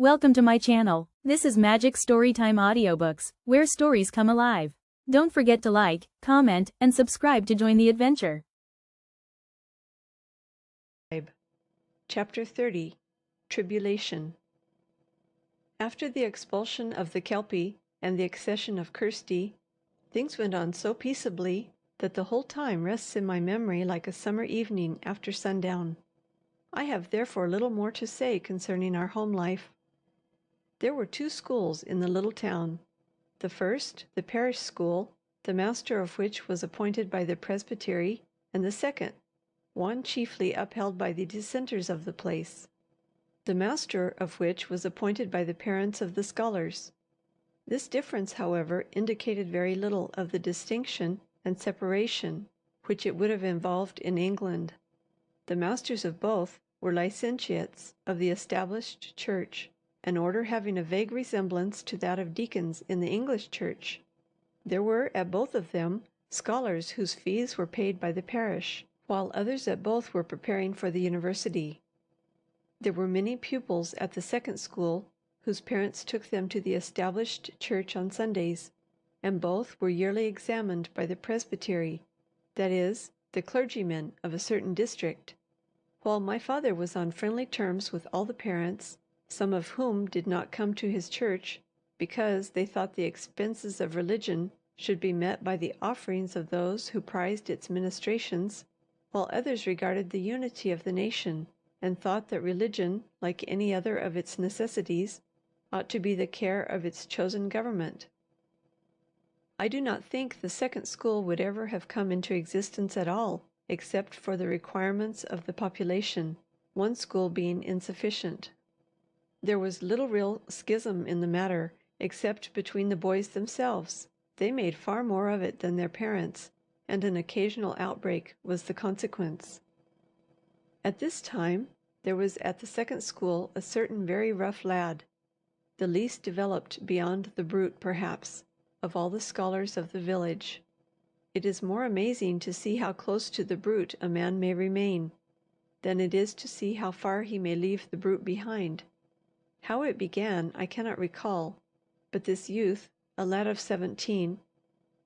Welcome to my channel. This is Magic Storytime Audiobooks, where stories come alive. Don't forget to like, comment, and subscribe to join the adventure. Chapter 30 Tribulation. After the expulsion of the Kelpie and the accession of Kirsty, things went on so peaceably that the whole time rests in my memory like a summer evening after sundown. I have therefore little more to say concerning our home life. There were two schools in the little town. The first, the parish school, the master of which was appointed by the presbytery, and the second, one chiefly upheld by the dissenters of the place, the master of which was appointed by the parents of the scholars. This difference, however, indicated very little of the distinction and separation which it would have involved in England. The masters of both were licentiates of the established church, an order having a vague resemblance to that of deacons in the English church. There were at both of them scholars whose fees were paid by the parish, while others at both were preparing for the university. There were many pupils at the second school whose parents took them to the established church on Sundays, and both were yearly examined by the presbytery, that is, the clergymen of a certain district. While my father was on friendly terms with all the parents, some of whom did not come to his church because they thought the expenses of religion should be met by the offerings of those who prized its ministrations, while others regarded the unity of the nation and thought that religion, like any other of its necessities, ought to be the care of its chosen government. I do not think the second school would ever have come into existence at all, except for the requirements of the population, one school being insufficient. There was little real schism in the matter, except between the boys themselves. They made far more of it than their parents, and an occasional outbreak was the consequence. At this time, there was at the second school a certain very rough lad, the least developed beyond the brute, perhaps, of all the scholars of the village. It is more amazing to see how close to the brute a man may remain, than it is to see how far he may leave the brute behind. How it began I cannot recall, but this youth, a lad of 17,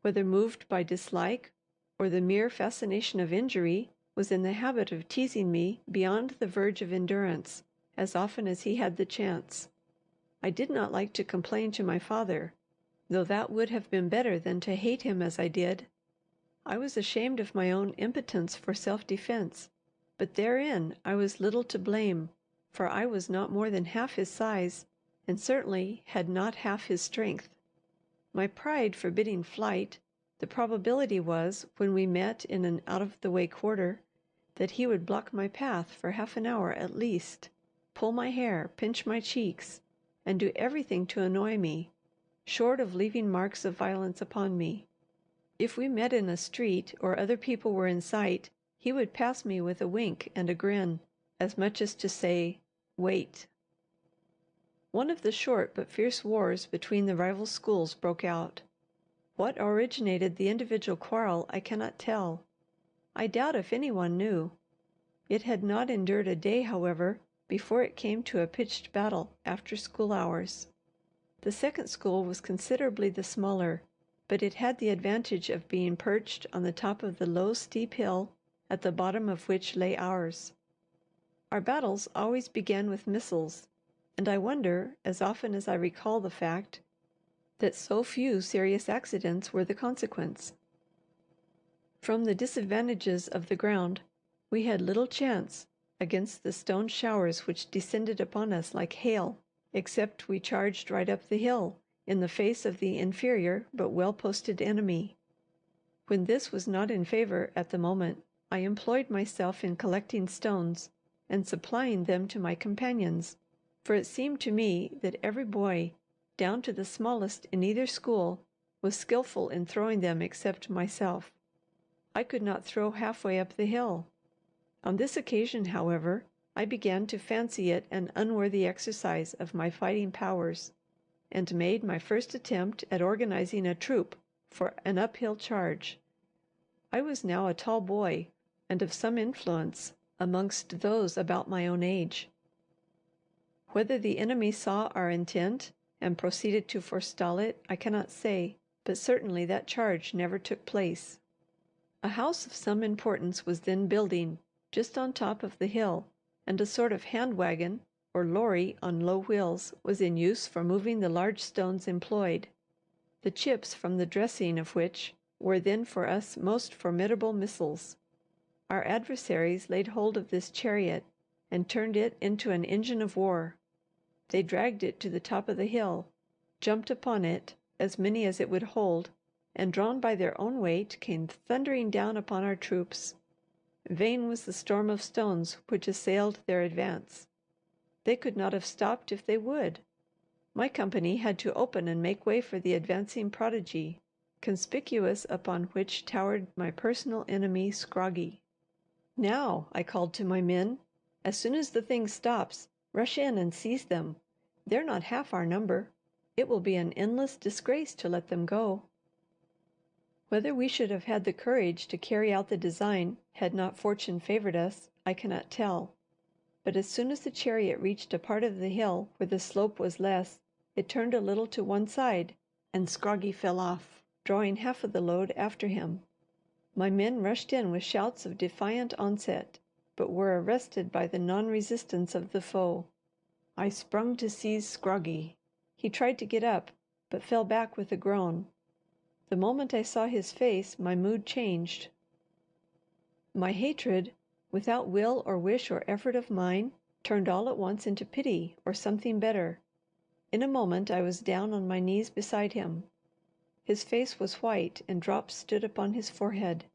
whether moved by dislike or the mere fascination of injury, was in the habit of teasing me beyond the verge of endurance as often as he had the chance. I did not like to complain to my father, though that would have been better than to hate him as I did. I was ashamed of my own impotence for self-defense, but therein I was little to blame, for I was not more than half his size, and certainly had not half his strength. My pride forbidding flight, the probability was, when we met in an out-of-the-way quarter, that he would block my path for half an hour at least, pull my hair, pinch my cheeks, and do everything to annoy me, short of leaving marks of violence upon me. If we met in a street or other people were in sight, he would pass me with a wink and a grin, as much as to say, "Wait." One of the short but fierce wars between the rival schools broke out. What originated the individual quarrel I cannot tell. I doubt if any one knew. It had not endured a day, however, before it came to a pitched battle after school hours. The second school was considerably the smaller, but it had the advantage of being perched on the top of the low, steep hill at the bottom of which lay ours. Our battles always began with missiles, and I wonder, as often as I recall the fact, that so few serious accidents were the consequence. From the disadvantages of the ground, we had little chance against the stone showers which descended upon us like hail, except we charged right up the hill, in the face of the inferior but well-posted enemy. When this was not in favour at the moment, I employed myself in collecting stones and supplying them to my companions, for it seemed to me that every boy, down to the smallest in either school, was skilful in throwing them except myself. I could not throw halfway up the hill. On this occasion, however, I began to fancy it an unworthy exercise of my fighting powers, and made my first attempt at organizing a troop for an uphill charge. I was now a tall boy, and of some influence amongst those about my own age. Whether the enemy saw our intent and proceeded to forestall it, I cannot say, but certainly that charge never took place. A house of some importance was then building, just on top of the hill, and a sort of hand wagon, or lorry on low wheels, was in use for moving the large stones employed, the chips from the dressing of which were then for us most formidable missiles. Our adversaries laid hold of this chariot and turned it into an engine of war. They dragged it to the top of the hill, jumped upon it, as many as it would hold, and drawn by their own weight, came thundering down upon our troops. Vain was the storm of stones which assailed their advance. They could not have stopped if they would. My company had to open and make way for the advancing prodigy, conspicuous upon which towered my personal enemy, Scroggy. "Now," I called to my men, "as soon as the thing stops, rush in and seize them. They're not half our number. It will be an endless disgrace to let them go." Whether we should have had the courage to carry out the design had not fortune favoured us, I cannot tell. But as soon as the chariot reached a part of the hill where the slope was less, it turned a little to one side, and Scroggy fell off, drawing half of the load after him. My men rushed in with shouts of defiant onset, but were arrested by the non-resistance of the foe. I sprung to seize Scroggy. He tried to get up, but fell back with a groan. The moment I saw his face, my mood changed. My hatred, without will or wish or effort of mine, turned all at once into pity or something better. In a moment I was down on my knees beside him. His face was white, and drops stood upon his forehead.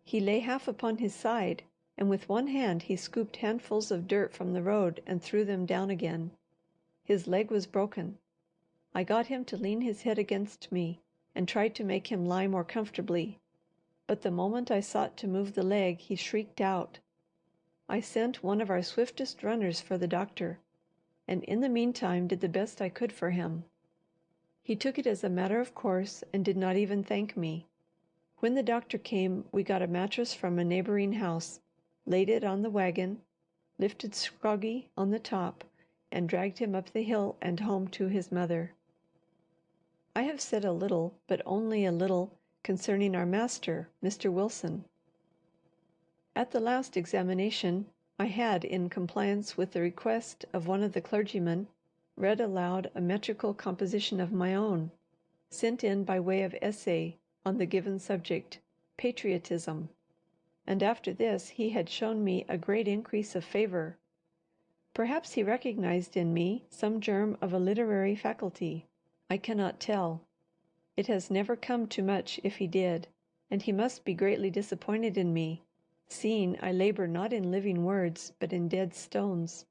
He lay half upon his side, and with one hand he scooped handfuls of dirt from the road and threw them down again. His leg was broken. I got him to lean his head against me, and tried to make him lie more comfortably, but the moment I sought to move the leg he shrieked out. I sent one of our swiftest runners for the doctor, and in the meantime did the best I could for him. He took it as a matter of course, and did not even thank me. When the doctor came, we got a mattress from a neighbouring house, laid it on the wagon, lifted Scroggy on the top, and dragged him up the hill and home to his mother. I have said a little, but only a little, concerning our master, Mr. Wilson. At the last examination, I had, in compliance with the request of one of the clergymen, read aloud a metrical composition of my own, sent in by way of essay on the given subject, patriotism, and after this he had shown me a great increase of favour. Perhaps he recognized in me some germ of a literary faculty. I cannot tell. It has never come to much if he did, and he must be greatly disappointed in me, seeing I labour not in living words, but in dead stones.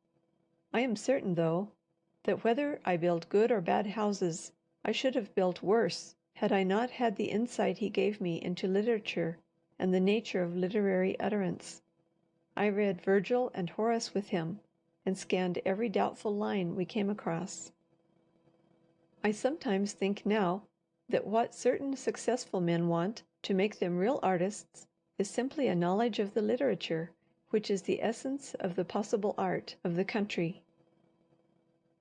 I am certain, though, that whether I build good or bad houses, I should have built worse had I not had the insight he gave me into literature and the nature of literary utterance. I read Virgil and Horace with him, and scanned every doubtful line we came across. I sometimes think now that what certain successful men want to make them real artists is simply a knowledge of the literature, which is the essence of the possible art of the country.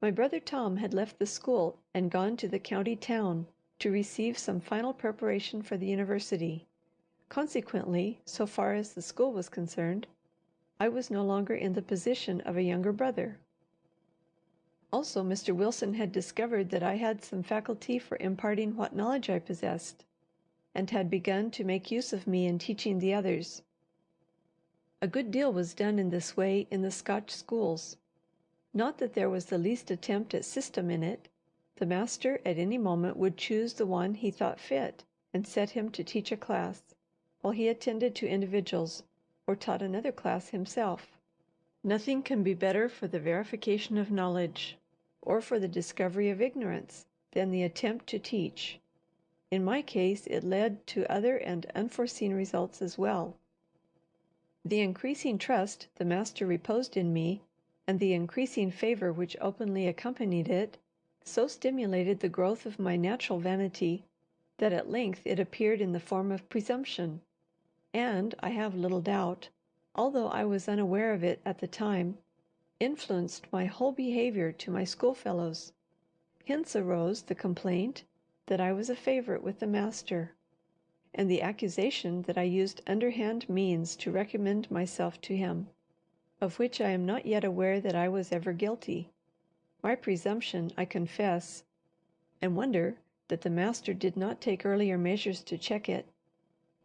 My brother Tom had left the school and gone to the county town to receive some final preparation for the university. Consequently, so far as the school was concerned, I was no longer in the position of a younger brother. Also, Mr. Wilson had discovered that I had some faculty for imparting what knowledge I possessed, and had begun to make use of me in teaching the others. A good deal was done in this way in the Scotch schools. Not that there was the least attempt at system in it. The master at any moment would choose the one he thought fit, and set him to teach a class, while he attended to individuals, or taught another class himself. Nothing can be better for the verification of knowledge, or for the discovery of ignorance, than the attempt to teach. In my case, it led to other and unforeseen results as well. The increasing trust the master reposed in me, and the increasing favour which openly accompanied it, so stimulated the growth of my natural vanity, that at length it appeared in the form of presumption, and, I have little doubt, although I was unaware of it at the time, influenced my whole behaviour to my schoolfellows. Hence arose the complaint that I was a favourite with the master, and the accusation that I used underhand means to recommend myself to him, of which I am not yet aware that I was ever guilty. My presumption, I confess, and wonder that the master did not take earlier measures to check it.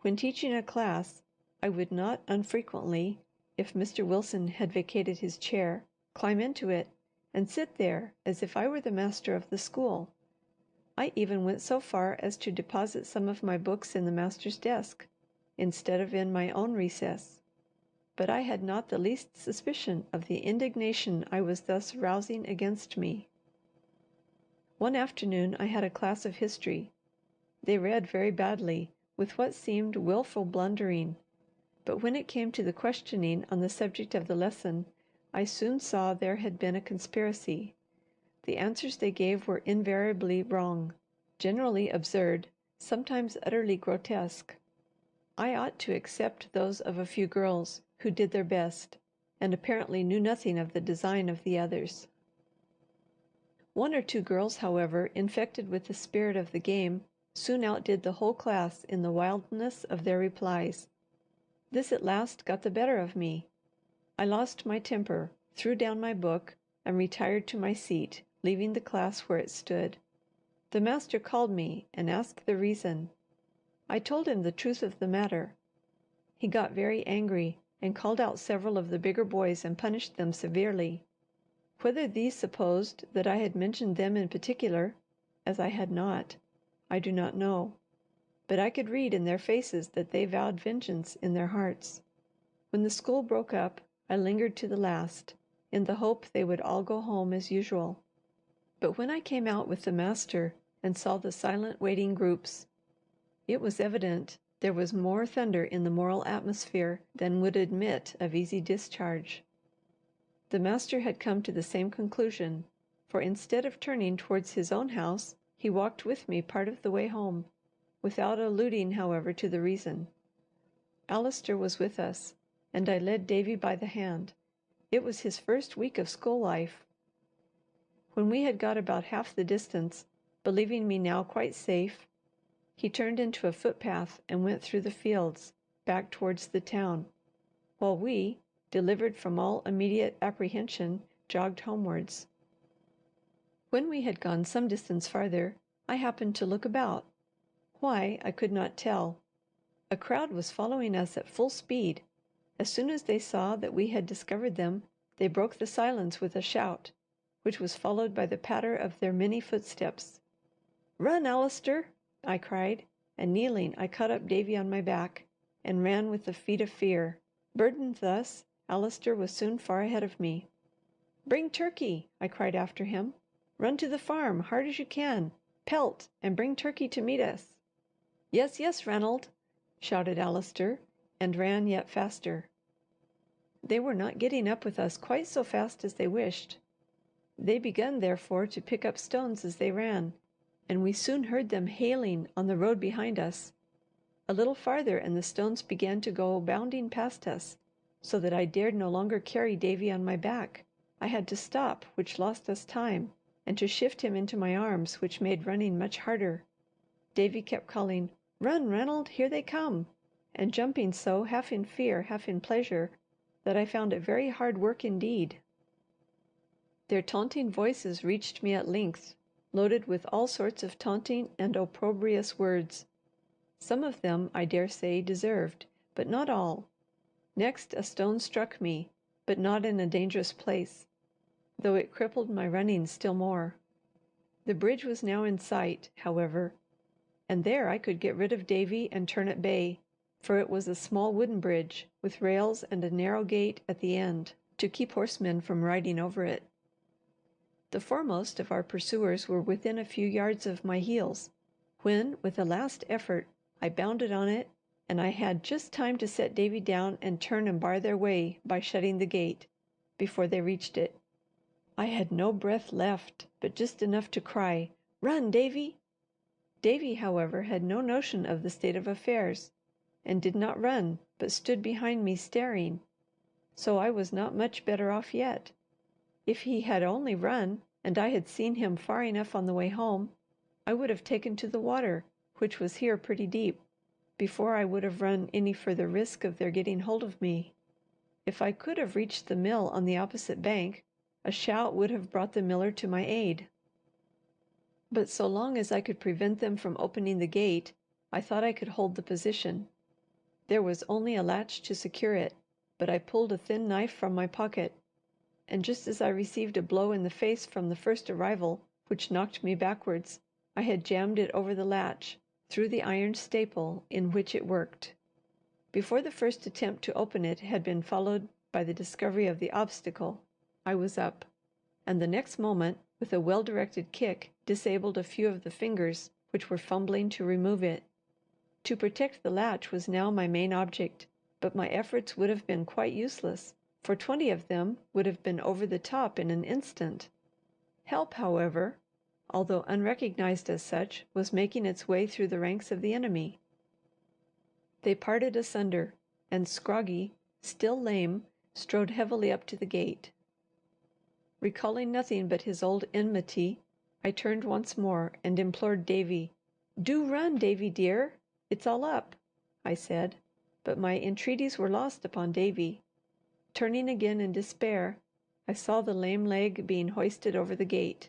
When teaching a class, I would not unfrequently, if Mr. Wilson had vacated his chair, climb into it and sit there as if I were the master of the school. I even went so far as to deposit some of my books in the master's desk, instead of in my own recess. But I had not the least suspicion of the indignation I was thus rousing against me. One afternoon I had a class of history. They read very badly, with what seemed wilful blundering, but when it came to the questioning on the subject of the lesson, I soon saw there had been a conspiracy. The answers they gave were invariably wrong, generally absurd, sometimes utterly grotesque. I ought to accept those of a few girls who did their best, and apparently knew nothing of the design of the others. One or two girls, however, infected with the spirit of the game, soon outdid the whole class in the wildness of their replies. This at last got the better of me. I lost my temper, threw down my book, and retired to my seat, leaving the class where it stood. The master called me and asked the reason. I told him the truth of the matter. He got very angry, and called out several of the bigger boys and punished them severely. Whether these supposed that I had mentioned them in particular, as I had not, I do not know, but I could read in their faces that they vowed vengeance in their hearts. When the school broke up, I lingered to the last, in the hope they would all go home as usual. But when I came out with the master and saw the silent waiting groups, it was evident there was more thunder in the moral atmosphere than would admit of easy discharge. The master had come to the same conclusion, for instead of turning towards his own house, he walked with me part of the way home, without alluding, however, to the reason. Allister was with us, and I led Davy by the hand. It was his first week of school life. When we had got about half the distance, believing me now quite safe, he turned into a footpath and went through the fields, back towards the town, while we, delivered from all immediate apprehension, jogged homewards. When we had gone some distance farther, I happened to look about. Why, I could not tell. A crowd was following us at full speed. As soon as they saw that we had discovered them, they broke the silence with a shout, which was followed by the patter of their many footsteps. "Run, Allister!" I cried, and kneeling, I caught up Davy on my back, and ran with the feet of fear. Burdened thus, Allister was soon far ahead of me. "Bring Turkey!" I cried after him. "Run to the farm, hard as you can. Pelt, and bring Turkey to meet us." "Yes, yes, Ranald!" shouted Allister, and ran yet faster. They were not getting up with us quite so fast as they wished. They begun, therefore, to pick up stones as they ran, and we soon heard them hailing on the road behind us. A little farther, and the stones began to go bounding past us, so that I dared no longer carry Davy on my back. I had to stop, which lost us time, and to shift him into my arms, which made running much harder. Davy kept calling, "Run, Ranald, here they come!" and jumping so, half in fear, half in pleasure, that I found it very hard work indeed. Their taunting voices reached me at length, loaded with all sorts of taunting and opprobrious words. Some of them, I dare say, deserved, but not all. Next a stone struck me, but not in a dangerous place, though it crippled my running still more. The bridge was now in sight, however, and there I could get rid of Davy and turn at bay, for it was a small wooden bridge, with rails and a narrow gate at the end, to keep horsemen from riding over it. The foremost of our pursuers were within a few yards of my heels, when, with a last effort, I bounded on it, and I had just time to set Davy down and turn and bar their way by shutting the gate, before they reached it. I had no breath left, but just enough to cry, "Run, Davy!" Davy, however, had no notion of the state of affairs, and did not run, but stood behind me staring, so I was not much better off yet. If he had only run, and I had seen him far enough on the way home, I would have taken to the water, which was here pretty deep, before I would have run any further risk of their getting hold of me. If I could have reached the mill on the opposite bank, a shout would have brought the miller to my aid. But so long as I could prevent them from opening the gate, I thought I could hold the position. There was only a latch to secure it, but I pulled a thin knife from my pocket, and just as I received a blow in the face from the first arrival, which knocked me backwards, I had jammed it over the latch, through the iron staple in which it worked. Before the first attempt to open it had been followed by the discovery of the obstacle, I was up, and the next moment, with a well-directed kick, disabled a few of the fingers which were fumbling to remove it. To protect the latch was now my main object, but my efforts would have been quite useless, for 20 of them would have been over the top in an instant. Help, however, although unrecognized as such, was making its way through the ranks of the enemy. They parted asunder, and Scroggy, still lame, strode heavily up to the gate. Recalling nothing but his old enmity, I turned once more and implored Davy. "Do run, Davy dear! It's all up," I said, but my entreaties were lost upon Davy. Turning again in despair, I saw the lame leg being hoisted over the gate.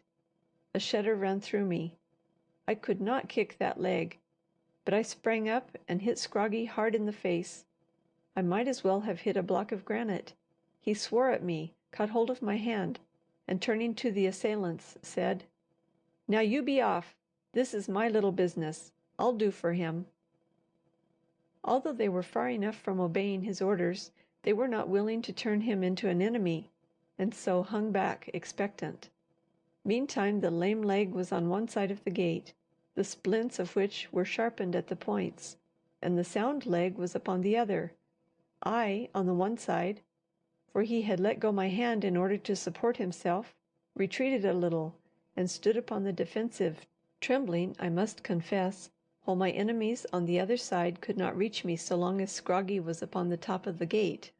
A shudder ran through me. I could not kick that leg, but I sprang up and hit Scroggy hard in the face. I might as well have hit a block of granite. He swore at me, caught hold of my hand, and turning to the assailants, said, "Now you be off. This is my little business. I'll do for him." Although they were far enough from obeying his orders, they were not willing to turn him into an enemy, and so hung back expectant. Meantime the lame leg was on one side of the gate, the splints of which were sharpened at the points, and the sound leg was upon the other. I, on the one side, for he had let go my hand in order to support himself, retreated a little, and stood upon the defensive, trembling, I must confess, while my enemies on the other side could not reach me so long as Scroggy was upon the top of the gate.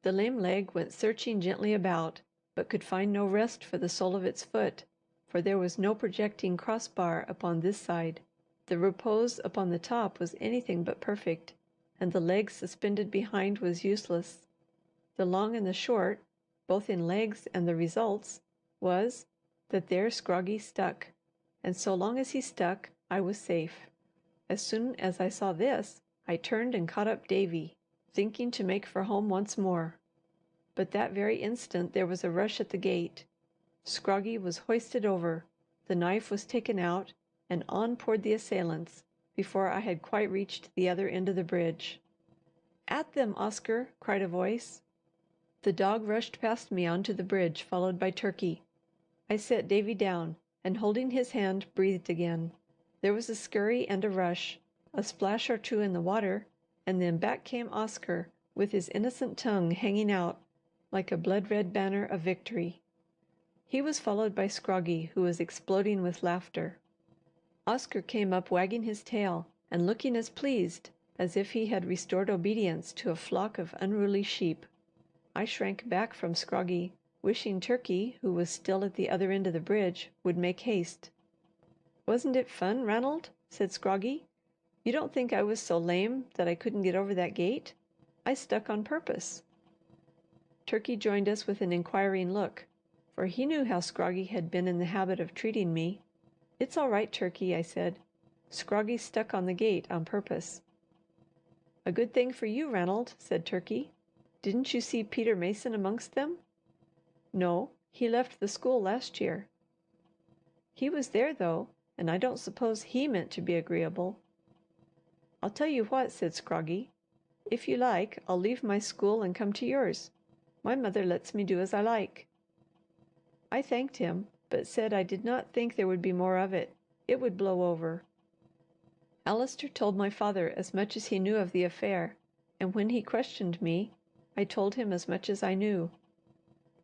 The lame leg went searching gently about, but could find no rest for the sole of its foot, for there was no projecting crossbar upon this side. The repose upon the top was anything but perfect, and the leg suspended behind was useless. The long and the short, both in legs and the results, was, that there Scroggy stuck, and so long as he stuck, I was safe. As soon as I saw this, I turned and caught up Davy, thinking to make for home once more. But that very instant there was a rush at the gate. Scroggy was hoisted over, the knife was taken out, and on poured the assailants, before I had quite reached the other end of the bridge. "At them, Oscar!" cried a voice. The dog rushed past me on to the bridge, followed by Turkey. I set Davy down, and holding his hand, breathed again. There was a scurry and a rush, a splash or two in the water, and then back came Oscar, with his innocent tongue hanging out like a blood-red banner of victory. He was followed by Scroggy, who was exploding with laughter. Oscar came up wagging his tail, and looking as pleased as if he had restored obedience to a flock of unruly sheep. I shrank back from Scroggy, wishing Turkey, who was still at the other end of the bridge, would make haste. "Wasn't it fun, Ranald?" said Scroggy. "You don't think I was so lame that I couldn't get over that gate? I stuck on purpose." Turkey joined us with an inquiring look, for he knew how Scroggy had been in the habit of treating me. "It's all right, Turkey," I said. "Scroggy stuck on the gate on purpose." "A good thing for you, Ranald," said Turkey. "Didn't you see Peter Mason amongst them?" "No. He left the school last year." "He was there, though, and I don't suppose he meant to be agreeable." "I'll tell you what," said Scroggy. "If you like, I'll leave my school and come to yours. My mother lets me do as I like." I thanked him, but said I did not think there would be more of it. It would blow over. Allister told my father as much as he knew of the affair, and when he questioned me, I told him as much as I knew.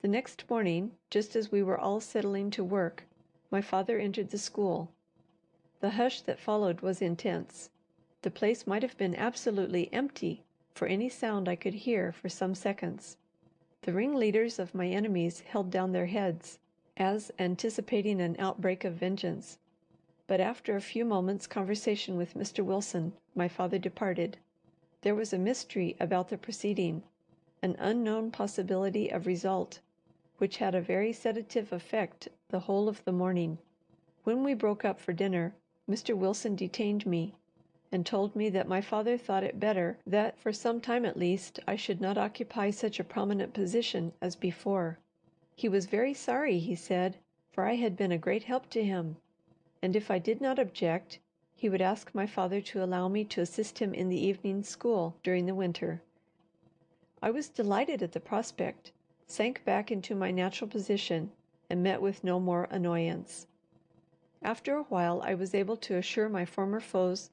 The next morning, just as we were all settling to work, my father entered the school. The hush that followed was intense. The place might have been absolutely empty for any sound I could hear for some seconds. The ringleaders of my enemies held down their heads, as anticipating an outbreak of vengeance, but after a few moments' conversation with Mr. Wilson, my father departed. There was a mystery about the proceeding, an unknown possibility of result, which had a very sedative effect the whole of the morning. When we broke up for dinner, Mr. Wilson detained me, and told me that my father thought it better that for some time at least I should not occupy such a prominent position as before. He was very sorry, he said, for I had been a great help to him, and if I did not object, he would ask my father to allow me to assist him in the evening school during the winter. I was delighted at the prospect, sank back into my natural position, and met with no more annoyance. After a while I was able to assure my former foes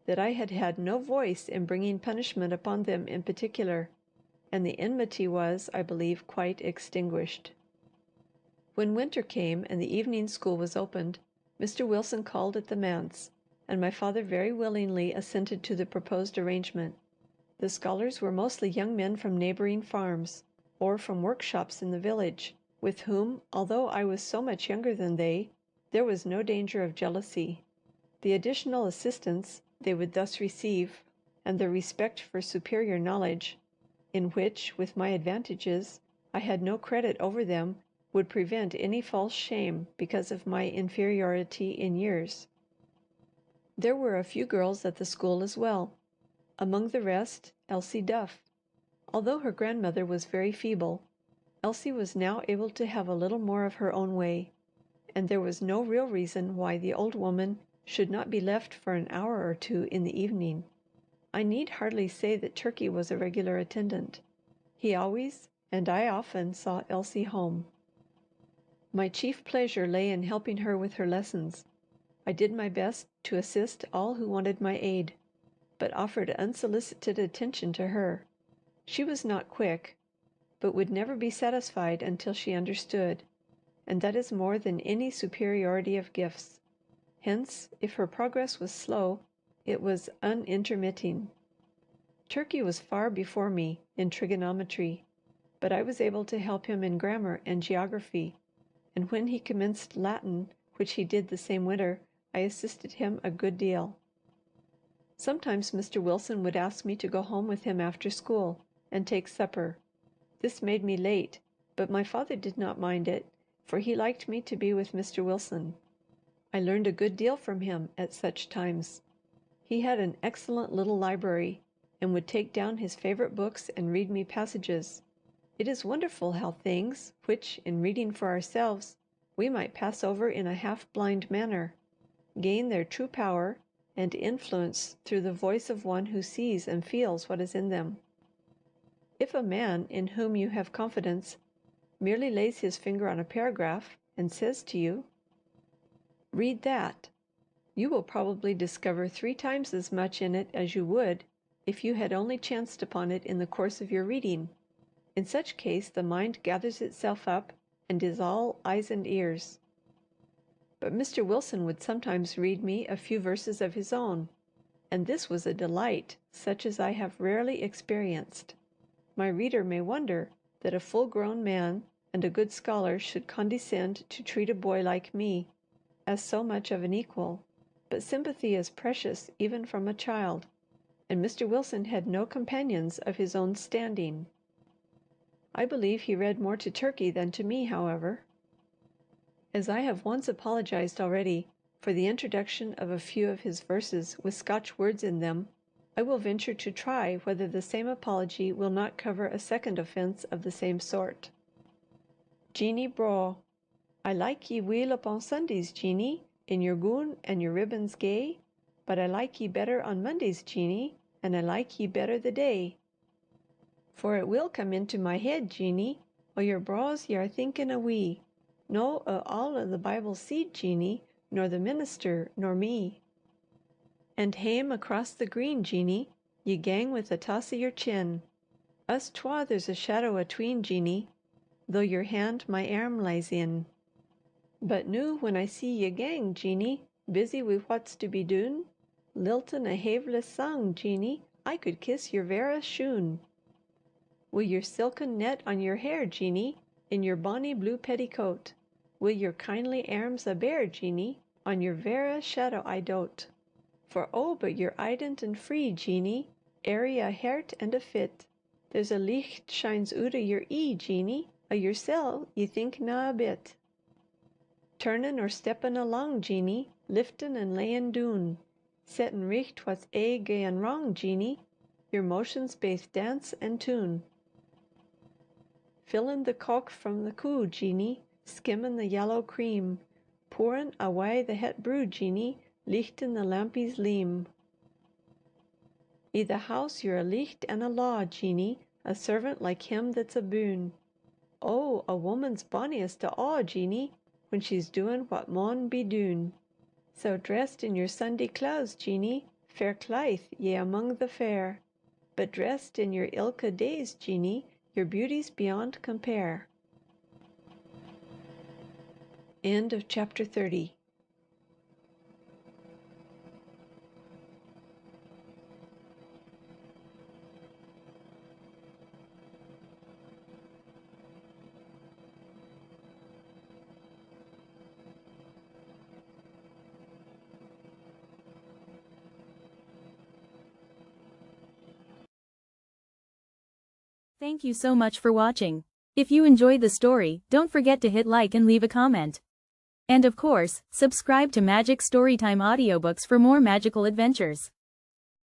that I had had no voice in bringing punishment upon them in particular, and the enmity was, I believe, quite extinguished. When winter came and the evening school was opened, Mr. Wilson called at the manse, and my father very willingly assented to the proposed arrangement. The scholars were mostly young men from neighbouring farms, or from workshops in the village, with whom, although I was so much younger than they, there was no danger of jealousy. The additional assistance they would thus receive, and the respect for superior knowledge, in which, with my advantages, I had no credit over them, would prevent any false shame because of my inferiority in years. There were a few girls at the school as well, among the rest Elsie Duff. Although her grandmother was very feeble, Elsie was now able to have a little more of her own way, and there was no real reason why the old woman should not be left for an hour or two in the evening. I need hardly say that Turkey was a regular attendant. He always, and I often, saw Elsie home. My chief pleasure lay in helping her with her lessons. I did my best to assist all who wanted my aid, but offered unsolicited attention to her. She was not quick, but would never be satisfied until she understood, and that is more than any superiority of gifts. Hence, if her progress was slow, it was unintermitting. Turkey was far before me in trigonometry, but I was able to help him in grammar and geography, and when he commenced Latin, which he did the same winter, I assisted him a good deal. Sometimes Mr. Wilson would ask me to go home with him after school, and take supper. This made me late, but my father did not mind it, for he liked me to be with Mr. Wilson. I learned a good deal from him at such times. He had an excellent little library, and would take down his favourite books and read me passages. It is wonderful how things, which, in reading for ourselves, we might pass over in a half-blind manner, gain their true power and influence through the voice of one who sees and feels what is in them. If a man in whom you have confidence merely lays his finger on a paragraph and says to you, "Read that," you will probably discover 3 times as much in it as you would if you had only chanced upon it in the course of your reading. In such case the mind gathers itself up and is all eyes and ears. But Mr. Wilson would sometimes read me a few verses of his own, and this was a delight such as I have rarely experienced. My reader may wonder that a full-grown man and a good scholar should condescend to treat a boy like me as so much of an equal, but sympathy is precious even from a child, and Mr. Wilson had no companions of his own standing. I believe he read more to Turkey than to me, however. As I have once apologized already for the introduction of a few of his verses with Scotch words in them, I will venture to try whether the same apology will not cover a second offence of the same sort. Jeanie Braw, I like ye weel upon Sundays, Jeanie, in your gown and your ribbons gay, but I like ye better on Mondays, Jeanie, and I like ye better the day. For it will come into my head, Jeanie, o' your braws ye are thinking a wee, no all o' the Bible seed, Jeanie, nor the minister, nor me. And hame across the green, Jeanie, ye gang with a toss o' your chin. Us twa there's a shadow atween, Jeanie, though your hand my arm lies in. But noo when I see ye gang, Jeanie, busy wi' what's to be dune, liltin' a haveless sang, Jeanie, I could kiss your verra shoon. Wi' your silken net on your hair, Jeanie, in your bonny blue petticoat, Wi' your kindly arms a bare, Jeanie, on your verra shadow I dote. For oh, but you're ardent and free, Jeanie, airy o' heart and o' fit. There's a licht shines oot o' your ee, Jeanie, o' yoursel' ye think na a bit. Turnin' or steppin' along, Jeanie, liftin' and layin' doon, settin' richt what's aye gaen wrong, Jeanie, your motions baith dance and tune. Fillin' the cock from the coo, Jeanie, skimmin' the yallow cream, pourin' awa' the het brew, Jeanie, lichtin' the lampie's leam. I' the house you're a licht and a law, Jeanie, a servant like him that's aboon. Oh, a woman's bonniest o' a', Jeanie, when she's doin' what maun be doon. So dressed in your Sunday clothes, Jeanie, fair claith ye among the fair, but dressed in your ilka days, Jeanie, your beauty's beyond compare. End of chapter 30. Thank you so much for watching. If you enjoyed the story, don't forget to hit like and leave a comment. And of course, subscribe to Magic Storytime Audiobooks for more magical adventures.